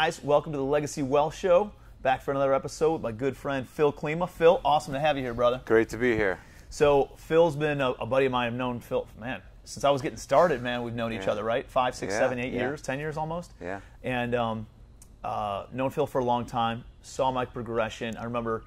guys, welcome to the Legacy Wealth Show. Back for another episode with my good friend Phil Klima. Phil, awesome to have you here, brother. Great to be here. So Phil's been a buddy of mine. I've known Phil, man, since I was getting started, man. We've known each other, right? 5, 6, 7, 8 years, 10 years almost. Yeah. And known Phil for a long time. Saw my progression. I remember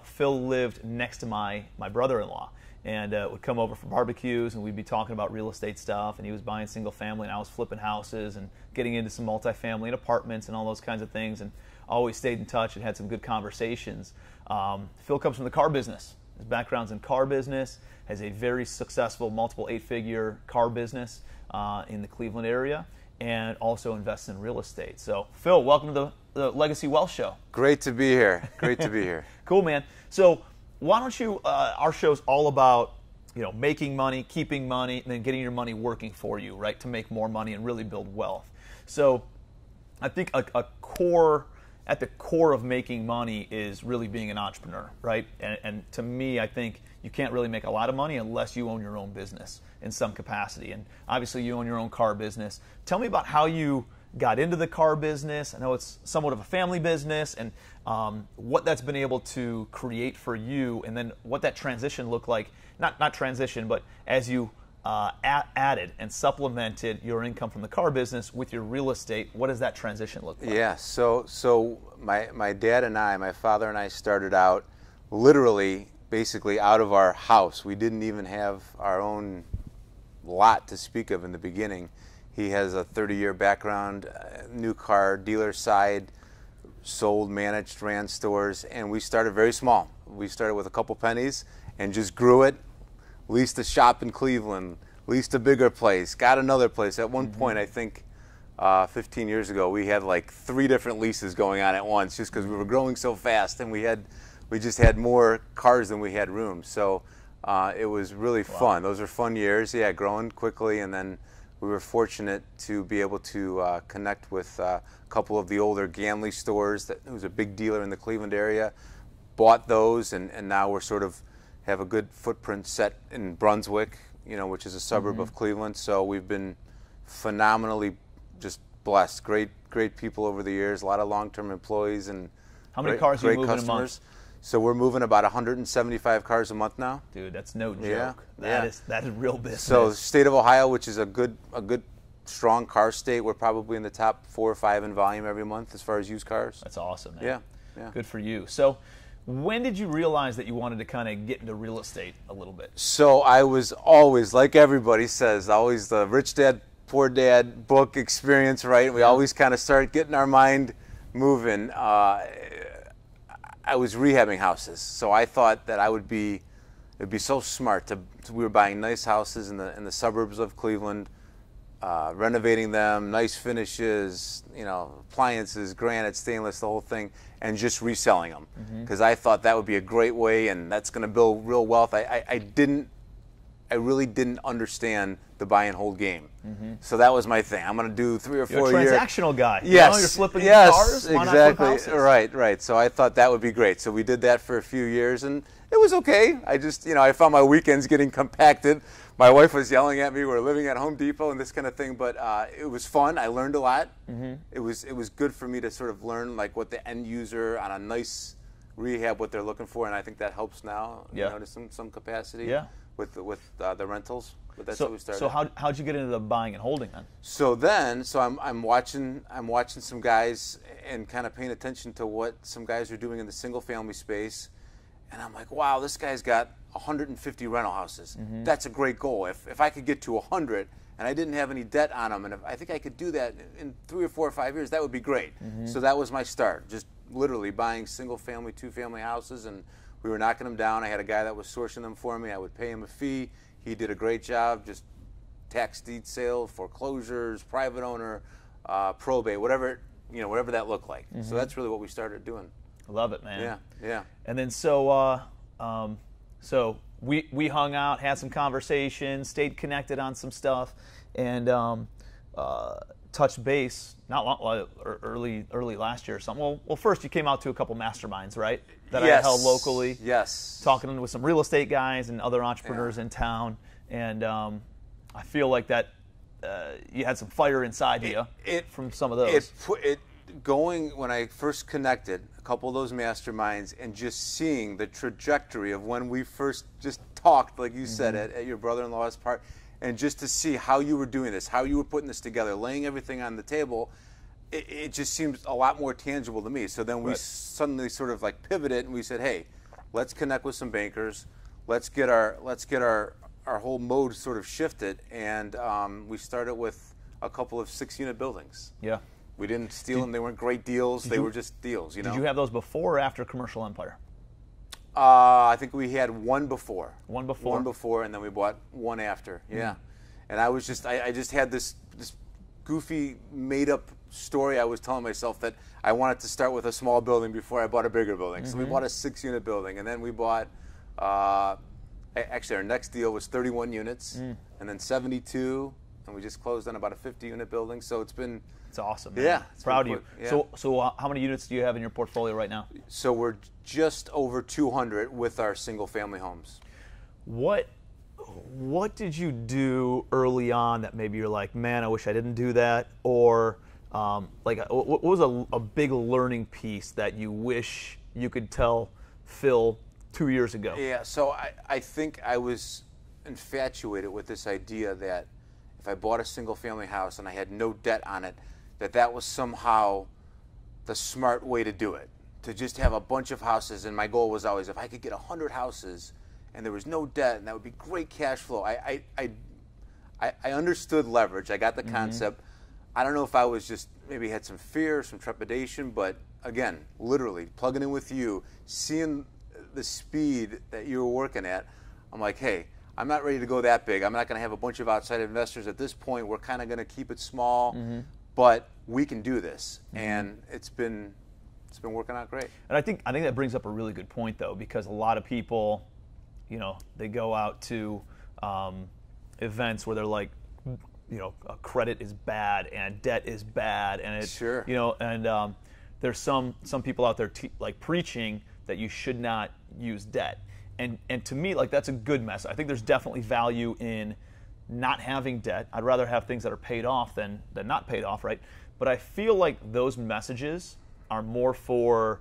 Phil lived next to my brother-in-law, and would come over for barbecues, and we'd be talking about real estate stuff. And he was buying single family, and I was flipping houses and getting into some multifamily and apartments and all those kinds of things. And always stayed in touch and had some good conversations. Phil comes from the car business. His background's in car business, has a very successful multiple 8-figure car business in the Cleveland area, and also invests in real estate. So, Phil, welcome to the Legacy Wealth Show. Great to be here. Great to be here. Cool, man. So, why don't you? Our show's all about making money, keeping money, and then getting your money working for you, right, to make more money and really build wealth. So, I think at the core of making money is really being an entrepreneur, right? And to me, I think you can't really make a lot of money unless you own your own business in some capacity. And obviously you own your own car business. Tell me about how you got into the car business. I know it's somewhat of a family business, and what that's been able to create for you, and then what that transition looked like. Not transition, but as you added and supplemented your income from the car business with your real estate, what does that transition look like? Yeah, so my dad and I, my father and I started out literally basically out of our house. We didn't even have our own lot to speak of in the beginning. He has a 30-year background, new car dealer side, sold, managed, ran stores, and we started very small. We started with a couple pennies and just grew it. Leased a shop in Cleveland, leased a bigger place, got another place. At one point, I think 15 years ago, we had like 3 different leases going on at once just because we were growing so fast, and we just had more cars than we had room. So it was really fun. Those were fun years, yeah, growing quickly. And then we were fortunate to be able to connect with a couple of the older Ganley stores. It was a big dealer in the Cleveland area. Bought those, and now we're sort of have a good footprint set in Brunswick, which is a suburb of Cleveland. So we've been phenomenally just blessed. Great people over the years. A lot of long-term employees and how many cars are you moving customers. a month? So we're moving about 175 cars a month now. Dude, that's no joke. Yeah, That is real business. So the state of Ohio, which is a good strong car state, we're probably in the top 4 or 5 in volume every month as far as used cars. That's awesome, man. Yeah. Good for you. So when did you realize that you wanted to kind of get into real estate a little bit? So I was always, like everybody says, always the Rich Dad, Poor Dad book experience, right? We always kind of start getting our mind moving. I was rehabbing houses, so I thought that it'd be so smart we were buying nice houses in the suburbs of Cleveland, renovating them, nice finishes, appliances, granite, stainless, the whole thing, and just reselling them. Because I thought that would be a great way, and that's going to build real wealth. I really didn't understand the buy and hold game. So that was my thing. I'm going to do 3 or 4 years. You're a transactional guy. Yes. You're flipping cars. Why Exactly. not flip houses? Right. So I thought that would be great. So we did that for a few years, and it was okay. I just, I found my weekends getting compacted. My wife was yelling at me. We're living at Home Depot and this kind of thing, but it was fun. I learned a lot. It was good for me to sort of learn like what the end user on a nice rehab, what they're looking for, and I think that helps now. To some capacity. With the rentals. But that's how we started. So how'd you get into the buying and holding then? So I'm watching some guys and kind of paying attention to what some guys are doing in the single family space, and I'm like, wow, this guy's got 150 rental houses. That's a great goal. If I could get to 100 and I didn't have any debt on them, and if I think I could do that in 3 or 4 or 5 years, that would be great. So that was my start, just literally buying single family, 2-family houses, and we were knocking them down. I had a guy that was sourcing them for me. I would pay him a fee. He did a great job, just tax deed sale, foreclosures, private owner, probate, whatever that looked like. So that's really what we started doing. I love it, man. Yeah. And then so we hung out, had some conversations, stayed connected on some stuff, and touched base not long, early last year or something. Well, first you came out to a couple masterminds, right? That I held locally. Yes. Talking with some real estate guys and other entrepreneurs in town, and I feel like that you had some fire inside you from some of those. when I first connected a couple of those masterminds and just seeing the trajectory of when we first just talked, like you said, at your brother-in-law's part, and just to see how you were doing this, how you were putting this together, laying everything on the table, it just seems a lot more tangible to me. So then we suddenly sort of like pivoted and we said, hey, let's connect with some bankers. Let's get our whole mode sort of shifted, and we started with a couple of 6-unit buildings. Yeah. We didn't steal them. They weren't great deals. They were just deals, you know. Did you have those before or after Commercial Empire? I think we had one before. One before? One before, and then we bought one after. Yeah. And I was just, I just had this goofy, made-up story I was telling myself that I wanted to start with a small building before I bought a bigger building. So we bought a 6-unit building, and then we bought, actually our next deal was 31 units, and then 72, and we just closed on about a 50-unit building. So it's been... It's awesome, man. Yeah. Proud of you. Yeah. So how many units do you have in your portfolio right now? So we're just over 200 with our single-family homes. What did you do early on that maybe you're like, man, I wish I didn't do that? Or what was a big learning piece that you wish you could tell Phil 2 years ago? Yeah, so I think I was infatuated with this idea that if I bought a single-family house and I had no debt on it, that was somehow the smart way to do it, to just have a bunch of houses. And my goal was always, if I could get 100 houses and there was no debt, and that would be great cash flow. I understood leverage. I got the concept. I don't know if I was just maybe had some fear, some trepidation, but again, literally plugging in with you, seeing the speed that you were working at, I'm like, hey, I'm not ready to go that big. I'm not going to have a bunch of outside investors at this point. We're kind of going to keep it small. But we can do this, and it's been working out great. And I think that brings up a really good point, though, because a lot of people, you know, they go out to events where they're like, you know, credit is bad and debt is bad, and it's sure, you know, and there's some people out there like preaching that you should not use debt, and to me, like, that's a good message. I think there's definitely value in not having debt. I'd rather have things that are paid off than not paid off, right? But I feel like those messages are more for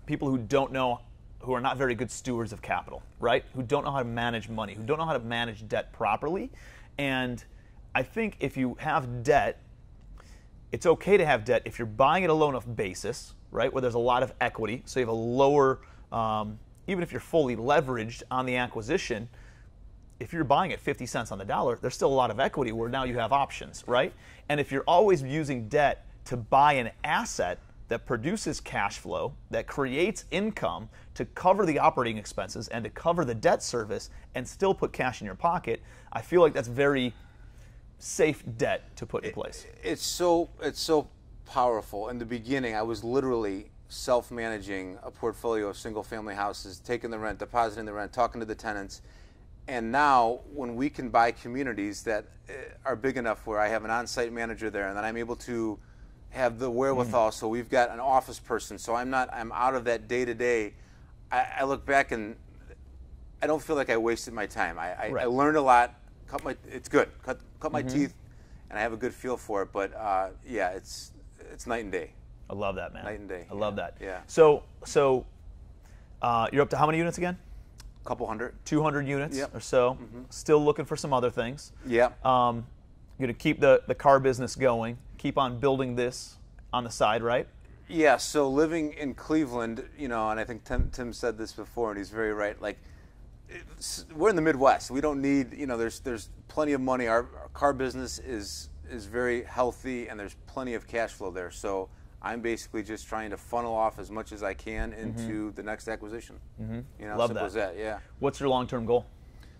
people who don't know, who are not very good stewards of capital, right? Who don't know how to manage money, who don't know how to manage debt properly. And I think if you have debt, it's okay to have debt if you're buying at a low enough basis, right, where there's a lot of equity, so you have a lower, even if you're fully leveraged on the acquisition, if you're buying at 50 cents on the dollar, there's still a lot of equity where now you have options, right? And if you're always using debt to buy an asset that produces cash flow, that creates income to cover the operating expenses and to cover the debt service and still put cash in your pocket, I feel like that's very safe debt to put in place. It's so powerful. In the beginning, I was literally self-managing a portfolio of single-family houses, taking the rent, depositing the rent, talking to the tenants. And now, when we can buy communities that are big enough where I have an on-site manager there, and then I'm able to have the wherewithal, so we've got an office person, so I'm out of that day-to-day. I look back and I don't feel like I wasted my time. I learned a lot. It's good. Cut my teeth, and I have a good feel for it. But yeah, it's night and day. I love that, man. Night and day. I love that. Yeah. So you're up to how many units again? Couple hundred. 200 units or so. Still looking for some other things. Yeah. You're going to keep the car business going, keep on building this on the side, right? Yeah, so living in Cleveland, you know, and I think Tim said this before, and he's very right, like, we're in the Midwest. We don't need, you know, there's plenty of money. Our car business is very healthy, and there's plenty of cash flow there. So I'm basically just trying to funnel off as much as I can into the next acquisition. You know, Love simple as that. Yeah. What's your long-term goal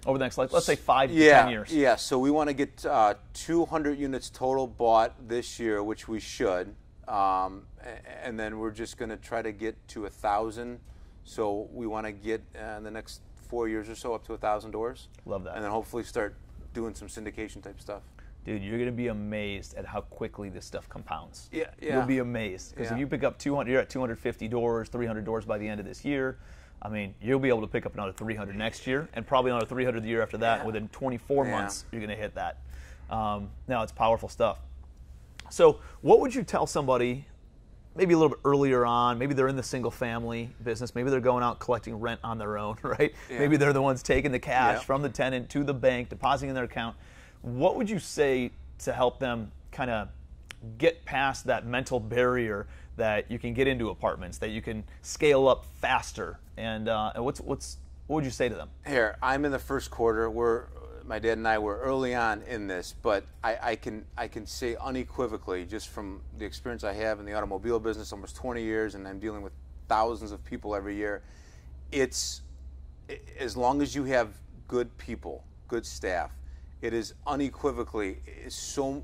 over the next, like, let's say 5 to 10 years? Yeah. So we want to get 200 units total bought this year, which we should, and then we're just going to try to get to 1,000. So we want to get in the next 4 years or so up to 1,000 doors. Love that. And then hopefully start doing some syndication type stuff. Dude, you're going to be amazed at how quickly this stuff compounds. Yeah. You'll be amazed. Because if you pick up 200, you're at 250 doors, 300 doors by the end of this year. I mean, you'll be able to pick up another 300 next year, and probably another 300 the year after that. And within 24 months, you're going to hit that. Now, it's powerful stuff. So what would you tell somebody maybe a little bit earlier on. Maybe they're in the single family business. Maybe they're going out collecting rent on their own, right? Yeah. Maybe they're the ones taking the cash from the tenant to the bank, depositing in their account. What would you say to help them kind of get past that mental barrier that you can get into apartments, that you can scale up faster? And what would you say to them? Here, I'm in the first quarter. My dad and I were early on in this, but I can say unequivocally, just from the experience I have in the automobile business, almost 20 years, and I'm dealing with thousands of people every year. It's, as long as you have good people, good staff, it is unequivocally so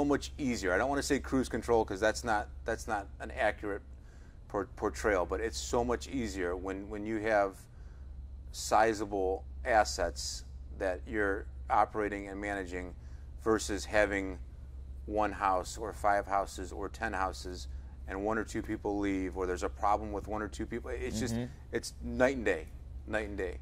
much easier. I don't want to say cruise control, because that's not an accurate portrayal, but it's so much easier when you have sizable assets that you're operating and managing versus having one house or 5 houses or 10 houses and 1 or 2 people leave, or there's a problem with 1 or 2 people. It's just, it's night and day.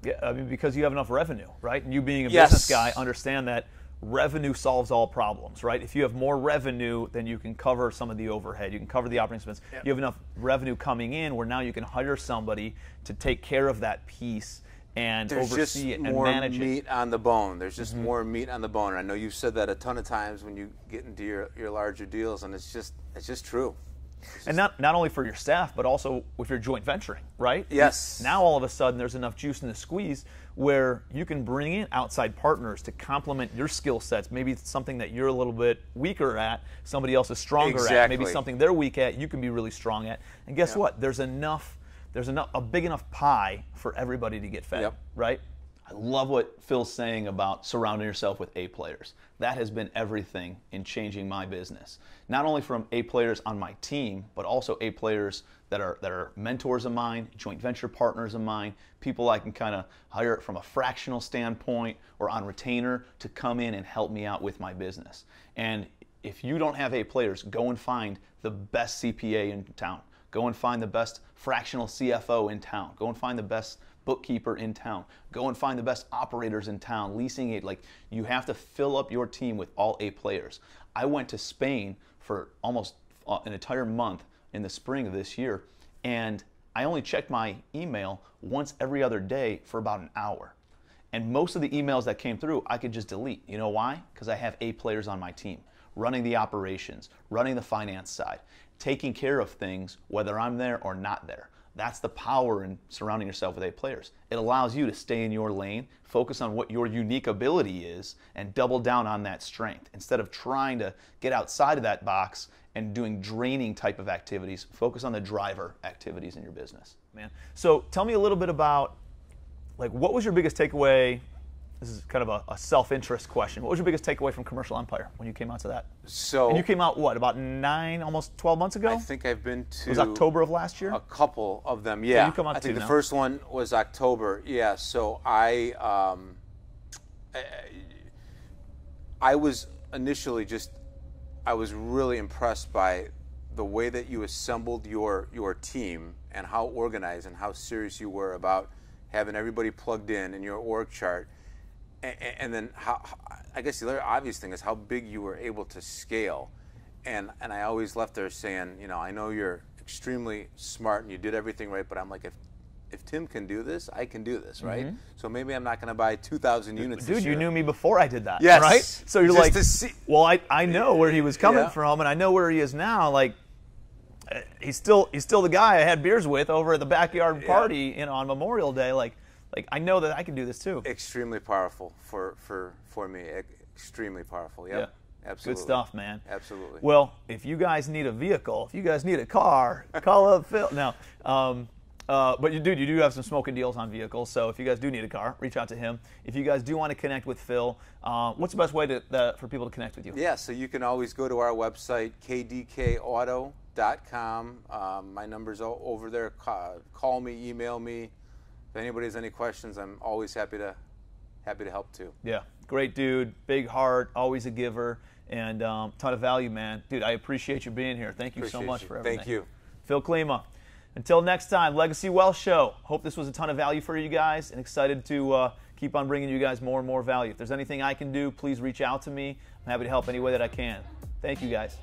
Yeah, I mean, because you have enough revenue, right? And you being a business guy, understand that revenue solves all problems, right? If you have more revenue, then you can cover some of the overhead. You can cover the operating expense. Yep. You have enough revenue coming in where now you can hire somebody to take care of that piece and oversee it and manage it. There's just more meat on the bone. There's just more meat on the bone. And I know you've said that a ton of times when you get into your larger deals, and it's just true. And not only for your staff, but also if you're joint venturing, right? Yes. Now all of a sudden there's enough juice in the squeeze where you can bring in outside partners to complement your skill sets. Maybe it's something that you're a little bit weaker at, somebody else is stronger at. Maybe something they're weak at, you can be really strong at. And guess what? There's a big enough pie for everybody to get fed, right? I love what Phil's saying about surrounding yourself with A players. That has been everything in changing my business. Not only from A players on my team, but also A players that are mentors of mine, joint venture partners of mine, people I can kind of hire from a fractional standpoint or on retainer to come in and help me out with my business. And if you don't have A players, go and find the best CPA in town. Go and find the best fractional CFO in town. Go and find the best bookkeeper in town. Go and find the best operators in town, leasing it. Like, you have to fill up your team with all A players. I went to Spain for almost an entire month in the spring of this year, and I only checked my email once every other day for about an hour. And most of the emails that came through, I could just delete. You know why? Because I have A players on my team, running the operations, running the finance side, taking care of things whether I'm there or not there. That's the power in surrounding yourself with A players. It allows you to stay in your lane, focus on what your unique ability is, and double down on that strength. Instead of trying to get outside of that box and doing draining type of activities, focus on the driver activities in your business. Man. So tell me a little bit about, like, what was your biggest takeaway? This is kind of a self-interest question. What was your biggest takeaway from Commercial Empire when you came out to that? And you came out, what, about 9, almost 12 months ago? I think I've been to... It was October of last year? A couple of them, yeah. You come out I think the now. first one was October, yeah. So I was initially I was really impressed by the way that you assembled your team and how organized and how serious you were about having everybody plugged in your org chart. And then I guess the other obvious thing is how big you were able to scale. And I always left there saying, you know, I know you're extremely smart and you did everything right, but I'm like, if Tim can do this, I can do this, right? So maybe I'm not going to buy 2,000 units this year. You knew me before I did that, yes. right? So you're like, well, I know where he was coming Yeah. from, and I know where he is now. Like, he's still the guy I had beers with over at the backyard party, you know, on Memorial Day. Like I know that I can do this too. Extremely powerful for me. Extremely powerful. Yep. Yeah. Absolutely. Good stuff, man. Absolutely. Well, if you guys need a vehicle, if you guys need a car, call up Phil. No. But you do have some smoking deals on vehicles, so if you guys do need a car, reach out to him. If you guys do want to connect with Phil, what's the best way for people to connect with you? Yeah, so you can always go to our website, kdkauto.com. My number's over there. Call me, email me. If anybody has any questions, I'm always happy to help too. Yeah, great dude, big heart, always a giver, and ton of value, man. Dude, I appreciate you being here. Thank you so much for everything. Thank you. Phil Klima. Until next time, Legacy Wealth Show. Hope this was a ton of value for you guys, and excited to keep on bringing you guys more and more value. If there's anything I can do, please reach out to me. I'm happy to help any way that I can. Thank you, guys.